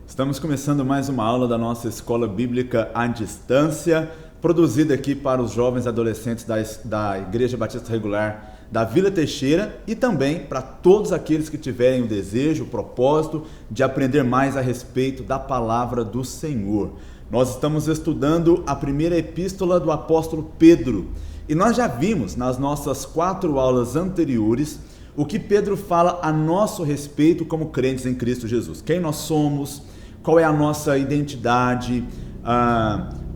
Estamos começando mais uma aula da nossa Escola Bíblica à Distância, produzida aqui para os jovens e adolescentes da Igreja Batista Regular da Vila Teixeira e também para todos aqueles que tiverem o desejo, o propósito de aprender mais a respeito da Palavra do Senhor. Nós estamos estudando a primeira epístola do apóstolo Pedro e nós já vimos nas nossas 4 aulas anteriores o que Pedro fala a nosso respeito como crentes em Cristo Jesus. Quem nós somos, qual é a nossa identidade,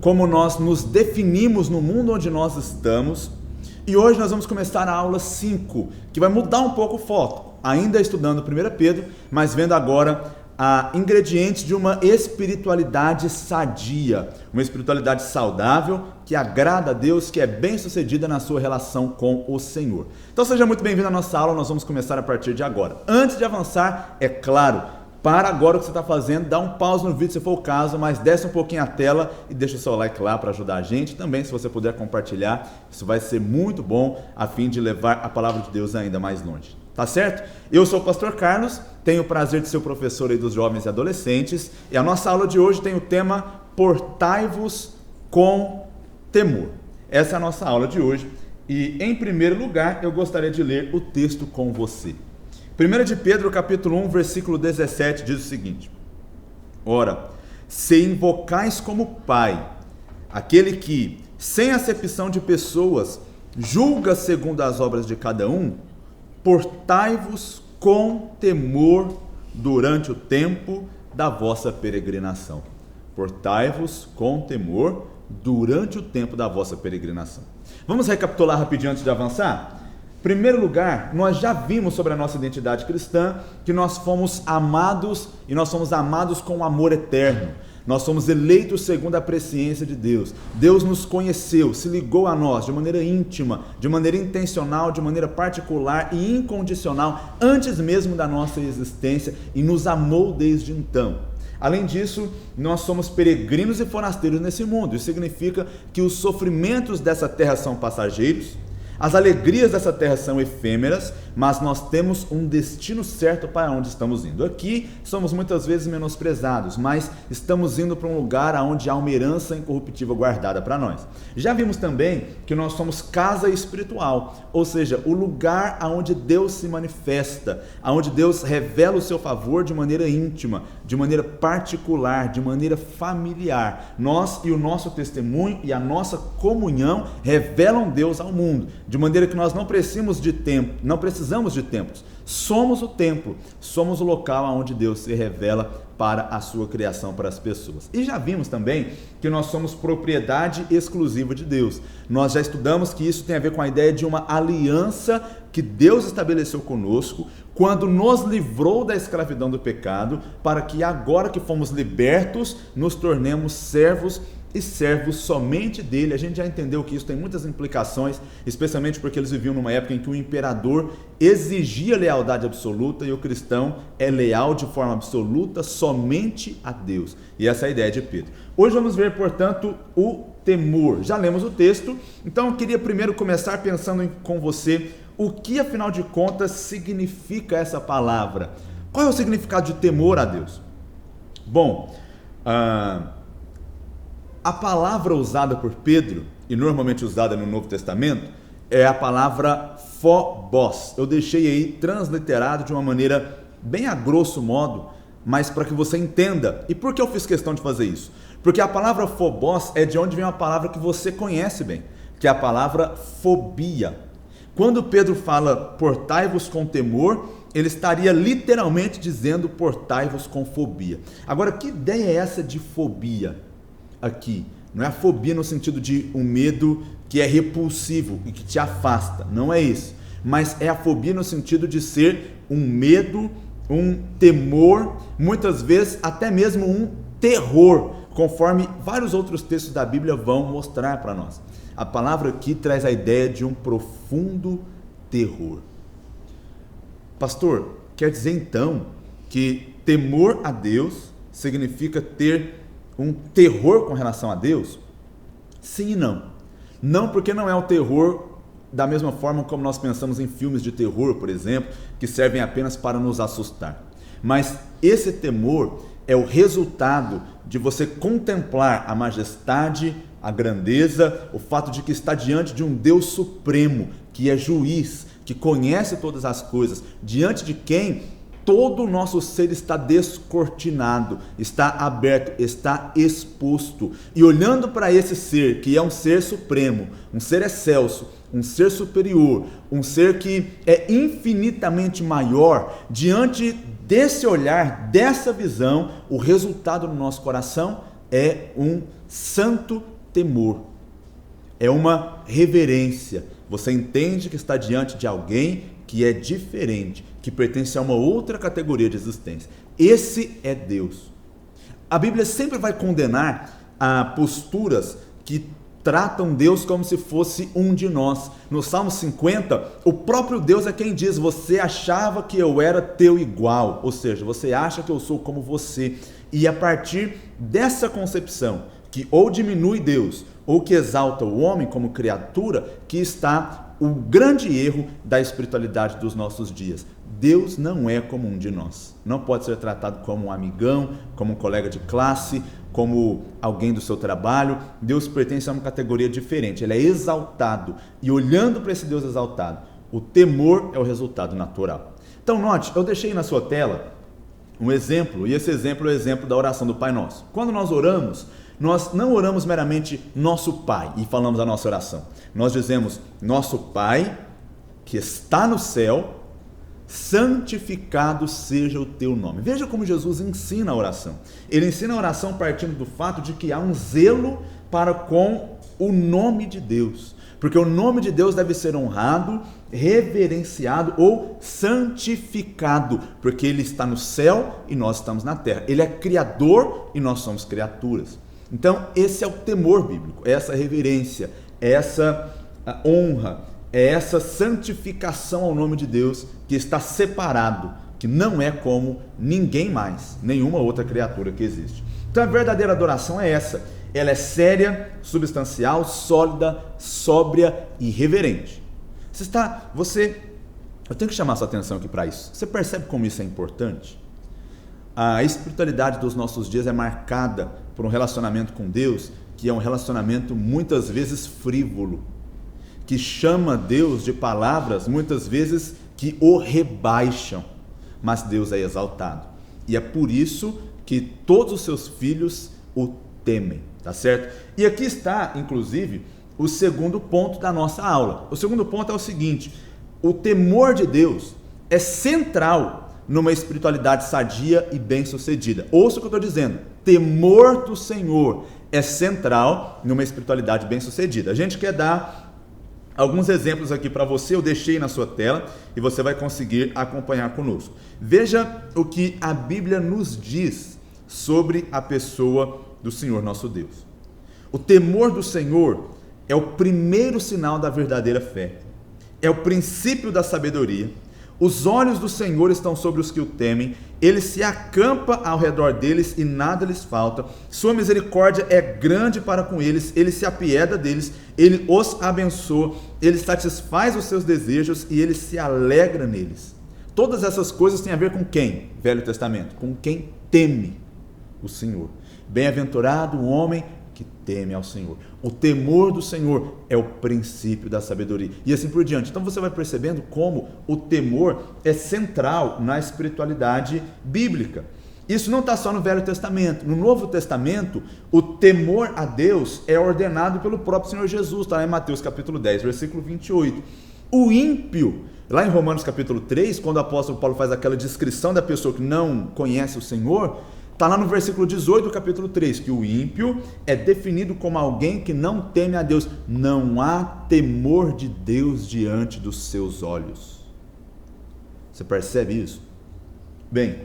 como nós nos definimos no mundo onde nós estamos. E hoje nós vamos começar a aula 5, que vai mudar um pouco o foco, ainda estudando 1 Pedro, mas vendo agora ingredientes de uma espiritualidade sadia, uma espiritualidade saudável, que agrada a Deus, que é bem sucedida na sua relação com o Senhor. Então seja muito bem-vindo à nossa aula, nós vamos começar a partir de agora. Antes de avançar, é claro, para agora o que você está fazendo, dá um pause no vídeo se for o caso, mas desce um pouquinho a tela e deixa o seu like lá para ajudar a gente. Também, se você puder compartilhar, isso vai ser muito bom a fim de levar a palavra de Deus ainda mais longe. Tá certo? Eu sou o pastor Carlos, tenho o prazer de ser o professor aí dos jovens e adolescentes, e a nossa aula de hoje tem o tema Portai-vos com temor. Essa é a nossa aula de hoje e, em primeiro lugar, eu gostaria de ler o texto com você. 1 de Pedro, capítulo 1, versículo 17, diz o seguinte: Ora, se invocais como Pai, aquele que, sem acepção de pessoas, julga segundo as obras de cada um, portai-vos com temor durante o tempo da vossa peregrinação. Portai-vos com temor durante o tempo da vossa peregrinação. Vamos recapitular rapidinho antes de avançar? Em primeiro lugar, nós já vimos sobre a nossa identidade cristã que nós fomos amados e nós somos amados com amor eterno. Nós somos eleitos segundo a presciência de Deus. Deus nos conheceu, se ligou a nós de maneira íntima, de maneira intencional, de maneira particular e incondicional, antes mesmo da nossa existência, e nos amou desde então. Além disso, nós somos peregrinos e forasteiros nesse mundo. Isso significa que os sofrimentos dessa terra são passageiros, as alegrias dessa terra são efêmeras, mas nós temos um destino certo para onde estamos indo. Aqui somos muitas vezes menosprezados, mas estamos indo para um lugar onde há uma herança incorruptível guardada para nós. Já vimos também que nós somos casa espiritual, ou seja, o lugar onde Deus se manifesta, onde Deus revela o seu favor de maneira íntima, de maneira particular, de maneira familiar. Nós e o nosso testemunho e a nossa comunhão revelam Deus ao mundo, de maneira que nós não precisamos de templos. Somos o templo, somos o local onde Deus se revela para a sua criação, para as pessoas. E já vimos também que nós somos propriedade exclusiva de Deus. Nós já estudamos que isso tem a ver com a ideia de uma aliança que Deus estabeleceu conosco quando nos livrou da escravidão do pecado, para que agora que fomos libertos, nos tornemos servos e servos somente dele. A gente já entendeu que isso tem muitas implicações, especialmente porque eles viviam numa época em que o imperador exigia lealdade absoluta e o cristão é leal de forma absoluta somente a Deus. E essa é a ideia de Pedro. Hoje vamos ver, portanto, o temor. Já lemos o texto, então eu queria primeiro começar pensando com você o que, afinal de contas, significa essa palavra. Qual é o significado de temor a Deus? Bom, a palavra usada por Pedro, e normalmente usada no Novo Testamento, é a palavra phobos. Eu deixei aí transliterado de uma maneira bem a grosso modo, mas para que você entenda. E por que eu fiz questão de fazer isso? Porque a palavra phobos é de onde vem uma palavra que você conhece bem, que é a palavra fobia. Quando Pedro fala portai-vos com temor, ele estaria literalmente dizendo portai-vos com fobia. Agora, que ideia é essa de fobia? Aqui, não é a fobia no sentido de um medo que é repulsivo e que te afasta, não é isso, mas é a fobia no sentido de ser um medo, um temor, muitas vezes até mesmo um terror, conforme vários outros textos da Bíblia vão mostrar para nós. A palavra aqui traz a ideia de um profundo terror. Pastor, quer dizer então que temor a Deus significa ter um terror com relação a Deus? Sim e não. Não, porque não é um terror da mesma forma como nós pensamos em filmes de terror, por exemplo, que servem apenas para nos assustar. Mas esse temor é o resultado de você contemplar a majestade, a grandeza, o fato de que está diante de um Deus supremo, que é juiz, que conhece todas as coisas, diante de quem todo o nosso ser está descortinado, está aberto, está exposto. E olhando para esse ser, que é um ser supremo, um ser excelso, um ser superior, um ser que é infinitamente maior, diante desse olhar, dessa visão, o resultado no nosso coração é um santo temor, é uma reverência. Você entende que está diante de alguém que é diferente, que pertence a uma outra categoria de existência. Esse é Deus. A Bíblia sempre vai condenar posturas que tratam Deus como se fosse um de nós. No Salmo 50, o próprio Deus é quem diz: você achava que eu era teu igual, ou seja, você acha que eu sou como você. E a partir dessa concepção, que ou diminui Deus, ou que exalta o homem como criatura, que está o grande erro da espiritualidade dos nossos dias. Deus não é como um de nós. Não pode ser tratado como um amigão, como um colega de classe, como alguém do seu trabalho. Deus pertence a uma categoria diferente. Ele é exaltado. E olhando para esse Deus exaltado, o temor é o resultado natural. Então note, eu deixei na sua tela um exemplo, e esse exemplo é o exemplo da oração do Pai Nosso. Quando nós oramos, nós não oramos meramente nosso Pai e falamos a nossa oração. Nós dizemos: nosso Pai que está no céu, santificado seja o teu nome. Veja como Jesus ensina a oração. Ele ensina a oração partindo do fato de que há um zelo para com o nome de Deus. Porque o nome de Deus deve ser honrado, reverenciado ou santificado, porque Ele está no céu e nós estamos na terra. Ele é Criador e nós somos criaturas. Então, esse é o temor bíblico, é essa reverência, é essa honra, é essa santificação ao nome de Deus que está separado, que não é como ninguém mais, nenhuma outra criatura que existe. Então, a verdadeira adoração é essa. Ela é séria, substancial, sólida, sóbria e reverente. Eu tenho que chamar sua atenção aqui para isso. Você percebe como isso é importante? A espiritualidade dos nossos dias é marcada por um relacionamento com Deus que é um relacionamento muitas vezes frívolo, que chama Deus de palavras muitas vezes que o rebaixam, mas Deus é exaltado. E é por isso que todos os seus filhos o temem, tá certo? E aqui está, inclusive, o segundo ponto da nossa aula. O segundo ponto é o seguinte: o temor de Deus é central numa espiritualidade sadia e bem-sucedida. Ouça o que eu estou dizendo: temor do Senhor é central numa espiritualidade bem-sucedida. A gente quer dar alguns exemplos aqui para você, eu deixei na sua tela e você vai conseguir acompanhar conosco. Veja o que a Bíblia nos diz sobre a pessoa do Senhor nosso Deus. O temor do Senhor é o primeiro sinal da verdadeira fé, é o princípio da sabedoria. Os olhos do Senhor estão sobre os que o temem, ele se acampa ao redor deles e nada lhes falta. Sua misericórdia é grande para com eles, ele se apieda deles, ele os abençoa, ele satisfaz os seus desejos e ele se alegra neles. Todas essas coisas têm a ver com quem? Velho Testamento, com quem teme o Senhor. Bem-aventurado o homem que teme ao Senhor. O temor do Senhor é o princípio da sabedoria. E assim por diante. Então você vai percebendo como o temor é central na espiritualidade bíblica. Isso não está só no Velho Testamento. No Novo Testamento, o temor a Deus é ordenado pelo próprio Senhor Jesus. Está em Mateus capítulo 10, versículo 28. O ímpio, lá em Romanos capítulo 3, quando o apóstolo Paulo faz aquela descrição da pessoa que não conhece o Senhor, está lá no versículo 18 do capítulo 3, que o ímpio é definido como alguém que não teme a Deus. Não há temor de Deus diante dos seus olhos. Você percebe isso? Bem,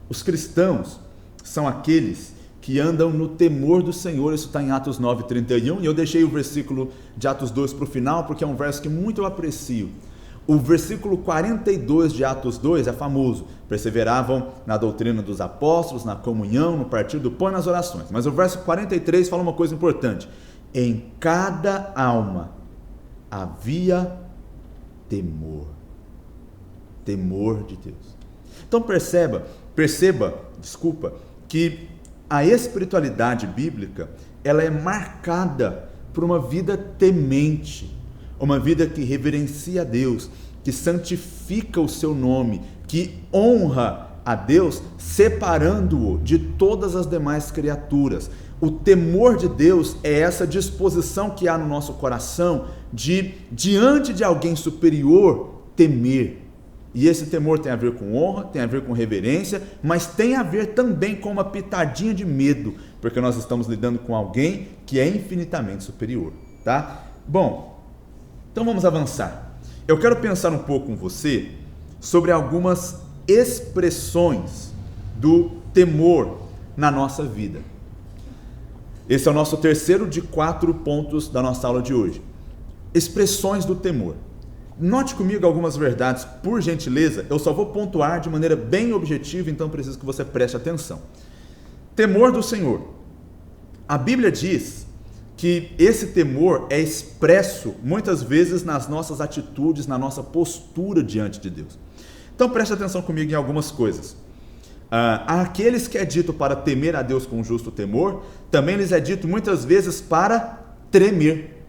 os cristãos são aqueles que andam no temor do Senhor. Isso está em Atos 9:31, e eu deixei o versículo de Atos 2 para o final, porque é um verso que muito eu aprecio. O versículo 42 de Atos 2 é famoso: perseveravam na doutrina dos apóstolos, na comunhão, no partir do pão e nas orações. Mas o verso 43 fala uma coisa importante: em cada alma havia temor. Temor de Deus. Então perceba, que a espiritualidade bíblica, ela é marcada por uma vida temente, uma vida que reverencia a Deus, que santifica o seu nome, que honra a Deus, separando-o de todas as demais criaturas. O temor de Deus é essa disposição que há no nosso coração de, diante de alguém superior, temer. E esse temor tem a ver com honra, tem a ver com reverência, mas tem a ver também com uma pitadinha de medo, porque nós estamos lidando com alguém que é infinitamente superior, tá? Bom, então vamos avançar. Eu quero pensar um pouco com você sobre algumas expressões do temor na nossa vida. Esse é o nosso terceiro de 4 pontos da nossa aula de hoje. Expressões do temor. Note comigo algumas verdades, por gentileza. Eu só vou pontuar de maneira bem objetiva, então preciso que você preste atenção. Temor do Senhor. A Bíblia diz que esse temor é expresso muitas vezes nas nossas atitudes, na nossa postura diante de Deus. Então preste atenção comigo em algumas coisas. Aqueles que é dito para temer a Deus com justo temor, também lhes é dito muitas vezes para tremer.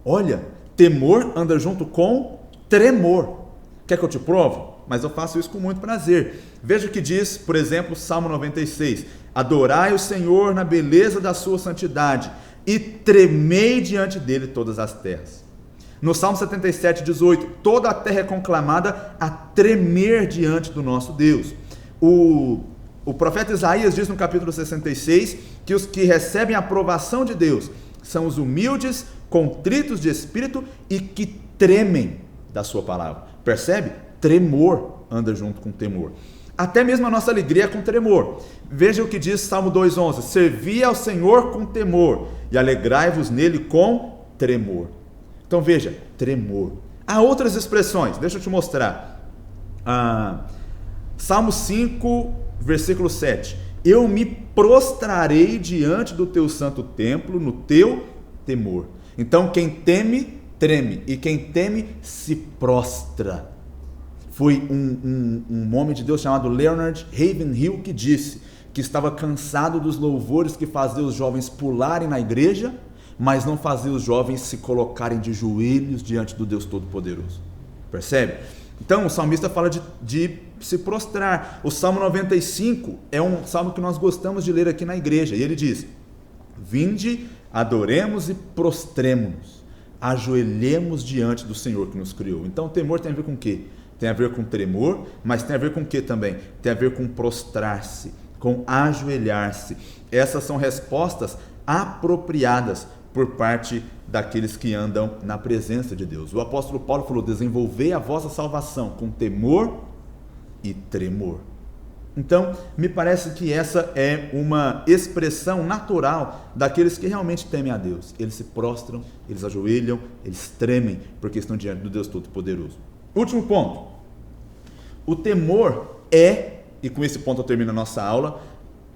Olha, temor anda junto com tremor. Quer que eu te provo? Mas eu faço isso com muito prazer. Veja o que diz, por exemplo, Salmo 96. Adorai o Senhor na beleza da sua santidade e tremei diante dele todas as terras. No Salmo 77, 18, toda a terra é conclamada a tremer diante do nosso Deus. O profeta Isaías diz no capítulo 66 que os que recebem a aprovação de Deus são os humildes, contritos de espírito e que tremem da sua palavra. Percebe? Tremor anda junto com temor. Até mesmo a nossa alegria é com tremor. Veja o que diz Salmo 2,11. Servi ao Senhor com temor e alegrai-vos nele com tremor. Então veja, tremor. Há outras expressões, deixa eu te mostrar. Salmo 5, versículo 7. Eu me prostrarei diante do teu santo templo, no teu temor. Então quem teme, treme, e quem teme, se prostra. Foi um homem de Deus chamado Leonard Ravenhill que disse que estava cansado dos louvores que faziam os jovens pularem na igreja, mas não fazia os jovens se colocarem de joelhos diante do Deus Todo-Poderoso. Percebe? Então o salmista fala de se prostrar. O Salmo 95 é um salmo que nós gostamos de ler aqui na igreja, e ele diz: vinde, adoremos e prostremo-nos, ajoelhemos diante do Senhor que nos criou. Então o temor tem a ver com o quê? Tem a ver com tremor, mas tem a ver com o quê também? Tem a ver com prostrar-se, com ajoelhar-se. Essas são respostas apropriadas por parte daqueles que andam na presença de Deus. O apóstolo Paulo falou: desenvolvei a vossa salvação com temor e tremor. Então, me parece que essa é uma expressão natural daqueles que realmente temem a Deus. Eles se prostram, eles ajoelham, eles tremem, porque estão diante do Deus Todo-Poderoso. Último ponto. O temor é, e com esse ponto eu termino a nossa aula,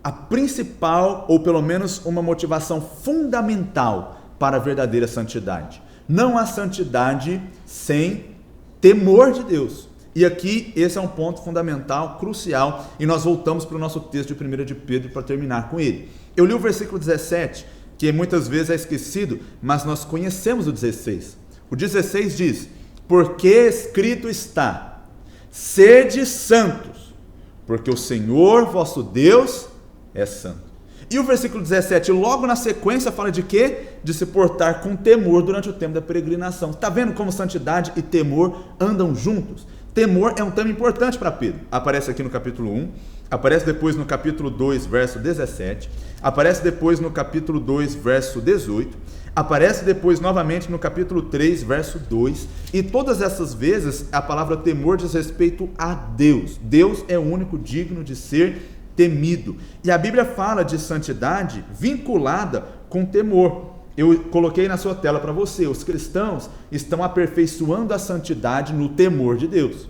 a principal, ou pelo menos uma motivação fundamental para a verdadeira santidade. Não há santidade sem temor de Deus. E aqui esse é um ponto fundamental, crucial, e nós voltamos para o nosso texto de 1 de Pedro para terminar com ele. Eu li o versículo 17, que muitas vezes é esquecido, mas nós conhecemos o 16. O 16 diz: porque escrito está, sede santos, porque o Senhor vosso Deus é santo. E o versículo 17, logo na sequência, fala de quê? De se portar com temor durante o tempo da peregrinação. Está vendo como santidade e temor andam juntos? Temor é um tema importante para Pedro. Aparece aqui no capítulo 1, aparece depois no capítulo 2, verso 17, aparece depois no capítulo 2, verso 18, aparece depois novamente no capítulo 3, verso 2, e todas essas vezes a palavra temor diz respeito a Deus. Deus é o único digno de ser temido. E a Bíblia fala de santidade vinculada com temor. Eu coloquei na sua tela para você: os cristãos estão aperfeiçoando a santidade no temor de Deus.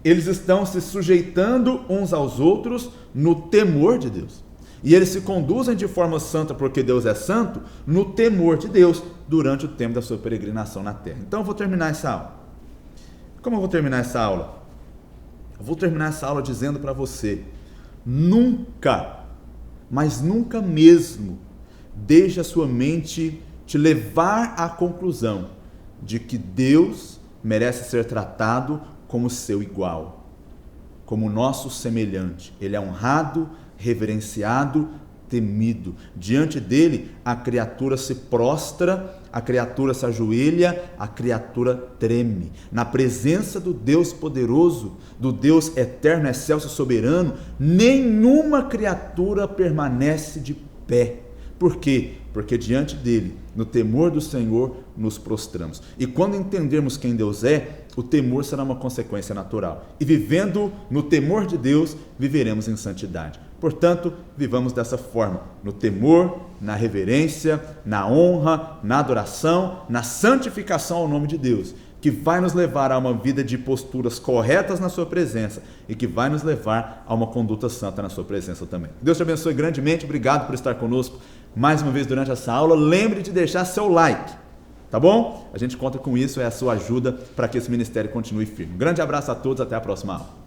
Eles estão se sujeitando uns aos outros no temor de Deus. E eles se conduzem de forma santa, porque Deus é santo, no temor de Deus, durante o tempo da sua peregrinação na terra. Então eu vou terminar essa aula. Como eu vou terminar essa aula? Eu vou terminar essa aula dizendo para você: Nunca, mas nunca mesmo, deixe a sua mente te levar à conclusão de que Deus merece ser tratado como seu igual, como nosso semelhante. Ele é honrado, reverenciado, temido. Diante dele, a criatura se prostra, a criatura se ajoelha, a criatura treme. Na presença do Deus poderoso, do Deus eterno, excelso e soberano, nenhuma criatura permanece de pé. Por quê? Porque diante dele, no temor do Senhor, nos prostramos. E quando entendermos quem Deus é, o temor será uma consequência natural. E vivendo no temor de Deus, viveremos em santidade. Portanto, vivamos dessa forma, no temor, na reverência, na honra, na adoração, na santificação ao nome de Deus, que vai nos levar a uma vida de posturas corretas na sua presença e que vai nos levar a uma conduta santa na sua presença também. Deus te abençoe grandemente, obrigado por estar conosco mais uma vez durante essa aula. Lembre de deixar seu like, tá bom? A gente conta com isso, é a sua ajuda para que esse ministério continue firme. Um grande abraço a todos, até a próxima aula.